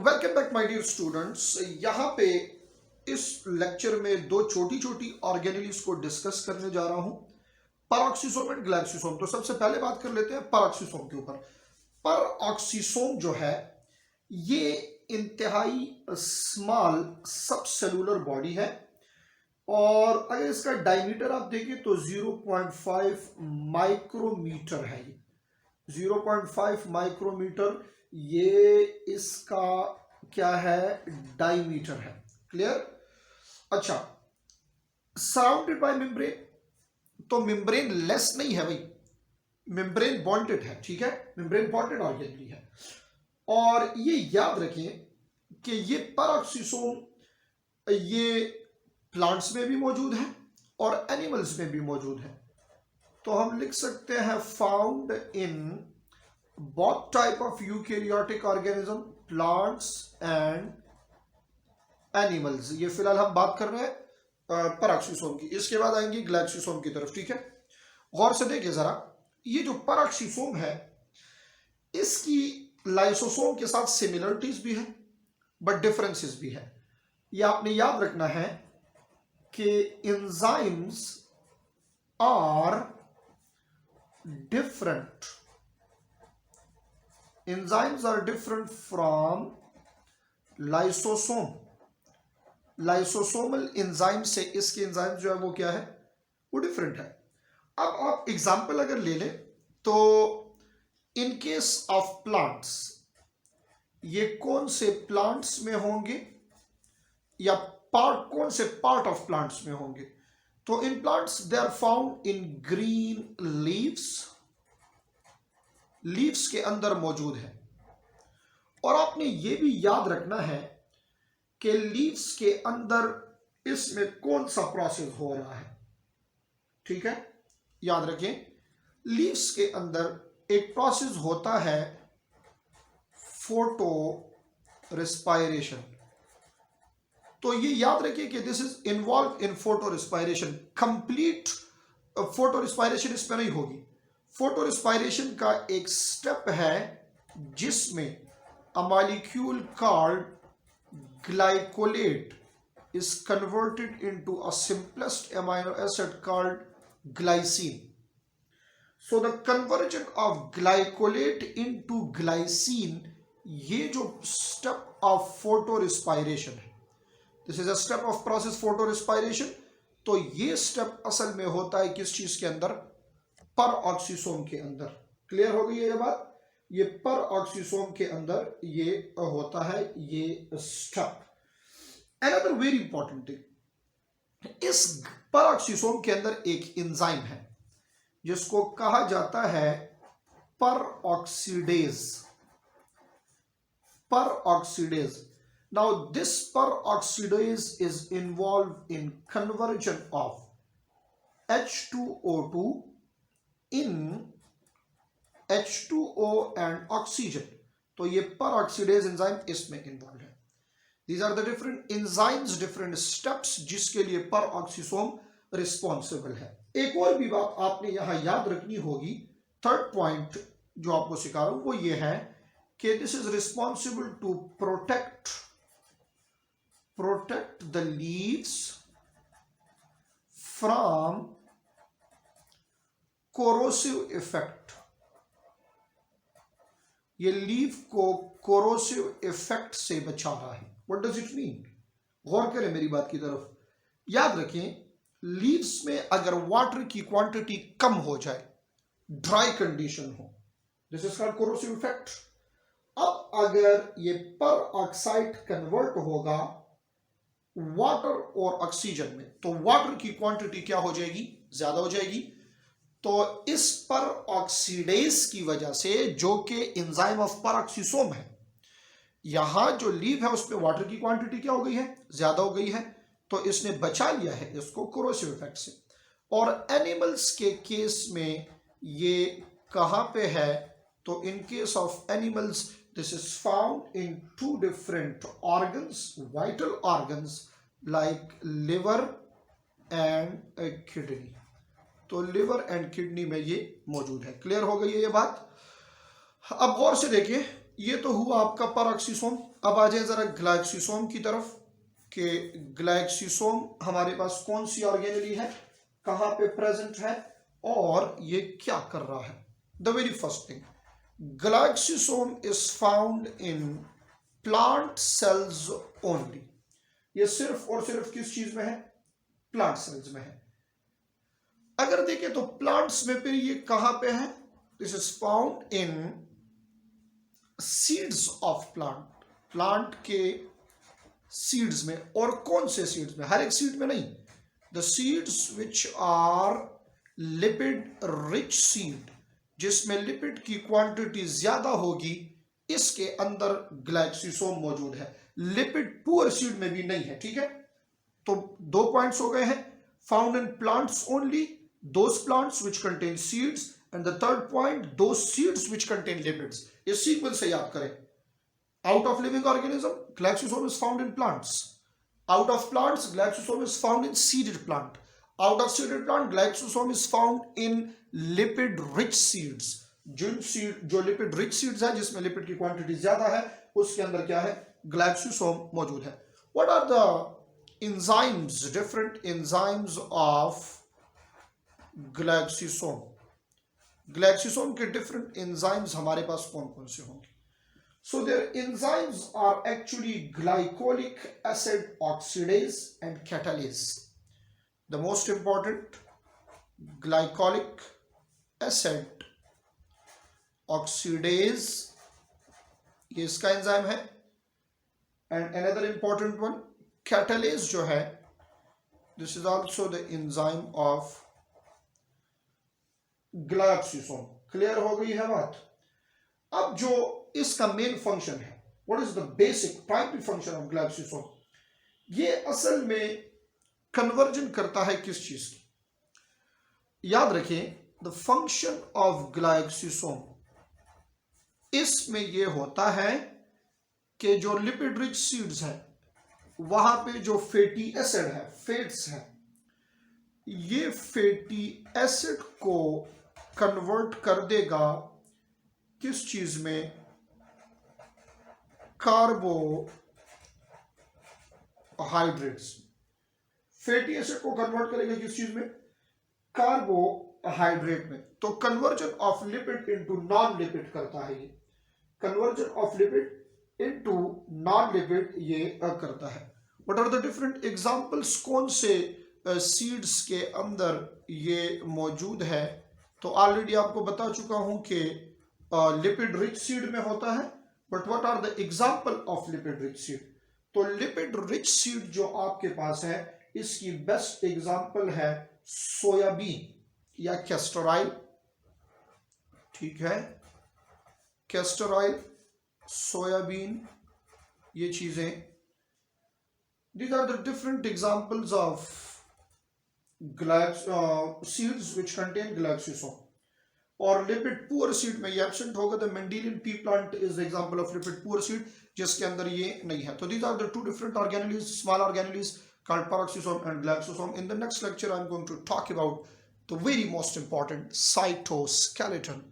Welcome back my dear students. यहाँ पे इस लेक्चर में दो छोटी छोटी ऑर्गेनेल्स को डिस्कस करने जा रहा हूँ, परऑक्सीसोम एंड ग्लाइक्सोसोम। तो सबसे पहले बात कर लेते हैं परऑक्सीसोम के ऊपर। परऑक्सीसोम जो है ये इंतहाई स्मॉल सब सेलुलर बॉडी है और अगर इसका डायमीटर आप देखें तो 0.5 माइक्रोमीटर है। ये 0.5 माइक्रोमीटर ये इसका क्या है, डायमीटर है। क्लियर। अच्छा, सराउंडेड बाय मेम्ब्रेन, तो मेम्ब्रेन लेस नहीं है भाई, मेम्ब्रेन बॉन्डेड है। ठीक है, मेम्ब्रेन बॉन्डेड ऑर्गेनली है। और ये याद रखें कि ये परऑक्सीसोम ये प्लांट्स में भी मौजूद है और एनिमल्स में भी मौजूद है। तो हम लिख सकते हैं found in both type of eukaryotic organism, plants and animals। ये फिलहाल हम बात कर रहे हैं परऑक्सीसोम की, इसके बाद आएंगे ग्लाइक्सोसोम की तरफ। ठीक है, गौर से देखिए जरा, ये जो परऑक्सीसोम है इसकी लाइसोसोम के साथ सिमिलरिटीज भी है बट डिफरेंसेस भी है। ये आपने याद रखना है कि enzymes are different, enzymes are different from lysosome। lysosomal enzyme से इसके enzyme जो है वो क्या है, वो डिफरेंट है। अब आप एग्जांपल अगर ले लें तो इन केस ऑफ प्लांट्स, ये कौन से प्लांट्स में होंगे या पार्ट, कौन से पार्ट ऑफ प्लांट्स में होंगे? तो in plants they are found in green leaves, leaves के अंदर मौजूद है। और आपने ये भी याद रखना है कि लीव्स के अंदर इसमें कौन सा प्रोसेस हो रहा है। ठीक है, याद रखें, लीव्स के अंदर एक प्रोसेस होता है फोटो रिस्पायरेशन। तो ये याद रखिए कि this is involve in photo respiration. Complete photo respiration इसमें नहीं होगी। फोटो रिस्पायरेशन का एक स्टेप है जिसमें a molecule called glycolate is converted into a simplest amino acid called glycine। So the conversion of glycolate into glycine, ये जो step of photorespiration है, this is a step of process photorespiration। तो ये step असल में होता है किस चीज के अंदर, परऑक्सीसोम के अंदर। क्लियर हो गई है ये बात? ये परऑक्सीसोम के अंदर ये होता है ये step. Another very important thing, इस परऑक्सीसोम के अंदर एक एंजाइम है जिसको कहा जाता है peroxidase. Peroxidase, now this peroxidase is involve in conversion of H2O2 in H2O and oxygen. तो ये परऑक्सीडेज एंजाइम इसमें इन्वॉल्व है। These are the different enzymes, different steps जिसके लिए परऑक्सीसोम रिस्पॉन्सिबल है। एक और भी बात आपने यहां याद रखनी होगी, थर्ड पॉइंट जो आपको सिखा रहा हूं वो ये है कि this is responsible to protect the leaves from corrosive effect. ये लीव को कोरोसिव इफेक्ट से बचा रहा है। What does it mean? गौर करें मेरी बात की तरफ। याद रखें, लीव्स में अगर वाटर की क्वांटिटी कम हो जाए, ड्राई कंडीशन हो, this is called corrosive effect. अब अगर ये परऑक्साइड कन्वर्ट होगा वाटर और ऑक्सीजन में, तो वाटर की क्वांटिटी क्या हो जाएगी, ज्यादा हो जाएगी। तो इस परऑक्सीडेज की वजह से, जो कि एंजाइम ऑफ परऑक्सीसोम है, यहां जो लीव है उसमें वाटर की क्वांटिटी क्या हो गई है, ज्यादा हो गई है। तो इसने बचा लिया है इसको कोरोसिव इफेक्ट से। और एनिमल्स के केस में ये कहां पे है, तो in case of animals this is found in two different organs, vital organs like liver and kidney. तो लिवर एंड किडनी में ये मौजूद है। क्लियर हो गई है ये बात? अब गौर से देखिए, ये तो हुआ आपका पैरोक्सिसोम। अब आ जाए जरा ग्लाइक्सिसोम की तरफ कि ग्लाइक्सिसोम हमारे पास कौन सी ऑर्गेनेली है, कहां पे प्रेजेंट है और ये क्या कर रहा है। The very first thing, glyoxysome is found in plant cells only. ये सिर्फ और सिर्फ किस चीज में है, प्लांट सेल्स में है। अगर देखें तो प्लांट्स में फिर ये कहां पे है, this is found in seeds of plant, plant के सीड्स में। और कौन से सीड्स में, हर एक सीड में नहीं, the seeds which are lipid rich seed, जिसमें लिपिड की क्वांटिटी ज्यादा होगी, इसके अंदर ग्लाइक्सिसोम मौजूद है। लिपिड पुअर सीड में भी नहीं है। ठीक है, तो दो पॉइंट्स हो गए हैं, found in plants only, those plants which contain seeds, and the third point, those seeds which contain lipids. ये सीक्वेंस से याद करें। Out of living organism, glyoxysome is found in plants. Out of plants, glyoxysome is found in seeded plant. Out of seeded plant, glyoxysome is found in lipid rich seeds. जो lipid rich seeds है, जिसमें lipid की quantity ज्यादा है, उसके अंदर क्या है, ग्लाइक्सोसोम मौजूद है। What are the enzymes, different enzymes of glyoxysome. Glyoxysome के डिफरेंट एंजाइम्स हमारे पास कौन कौन से होंगे। So their enzymes are actually glycolic acid oxidase and catalase. The most important, glycolic acid oxidase, ये इसका एंजाइम है। And another important one, catalase जो है, this is also the enzyme of glyoxysome. Clear हो गई है बात। अब जो इसका मेन फंक्शन है, what is the basic primary function of glyoxysome, ये असल में कन्वर्जन करता है किस चीज की। याद रखें, द फंक्शन ऑफ ग्लाइक्सोसोम, इसमें यह होता है कि जो लिपिड रिच सीड्स है, वहां पे जो फैटी एसिड है, फैट्स है, ये फैटी एसिड को कन्वर्ट कर देगा किस चीज में, कार्बोहाइड्रेट्स। फैटी एसिड को कन्वर्ट करेगा किस चीज में, कार्बोहाइड्रेट में। तो conversion of lipid into non lipid करता है ये, conversion of lipid into non lipid ये करता है। What are the different examples, कौन से सीड्स के अंदर ये मौजूद है। तो ऑलरेडी आपको बता चुका हूं कि लिपिड रिच सीड में होता है। But what are the example of lipid rich seed. तो लिपिड रिच सीड जो आपके पास है, इसकी बेस्ट एग्जांपल है सोयाबीन या कैस्टर ऑयल। ठीक है, कैस्टर ऑयल, सोयाबीन, ये चीजें, these are the different examples of seeds which contain glycosome. और लिपिड पुअर सीड में ये एब्सेंट होगा। The Mendelian pea plant is the example of lipid poor seed, जिसके अंदर ये नहीं है। तो these are the two different organelles, small organelles called peroxisome and glycosome. In the next lecture, I'm going to talk about the very most important cytoskeleton.